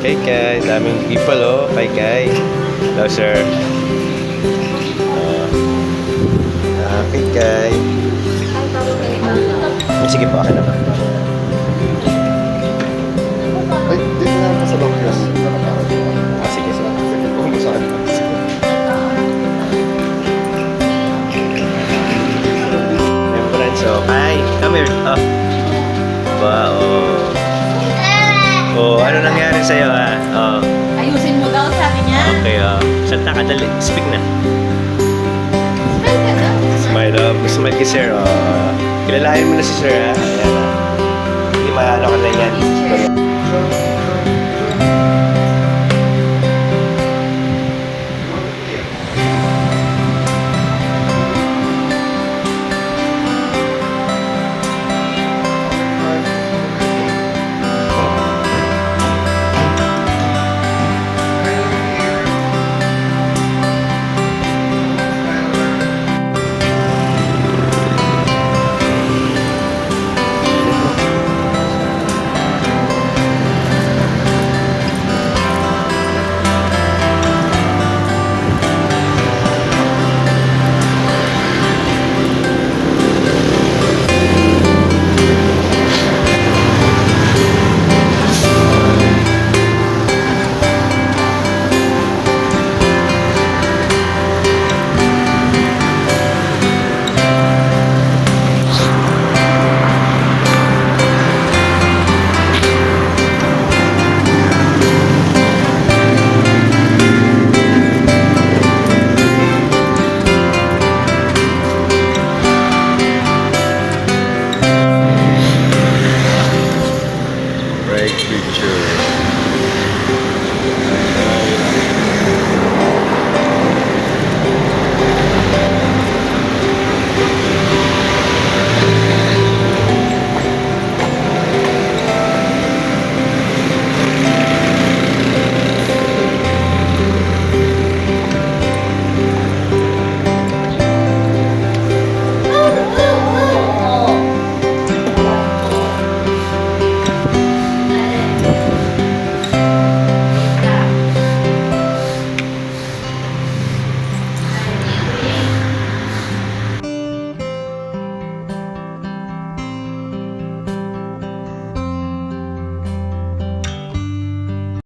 Kay Kay, daming people oh. Kay Kay. Hello sir. Kay Kay. Sige po, akin naman. Ay, dito na ako sa loob yun. Sige sir. Saan? Remembrance, so, hi, come here. Oh. Wow. Oh, ano nangyari sa'yo ha? Oh. Ayusin mo daw, sabi niya. Okay, oh. Salta ka, dali. Speak na. Smile ka daw. Smile, oh. Smile kay sir, oh. Kilalahin mo na si sir, ha? Ayan, ha? Hindi maano ka na yan.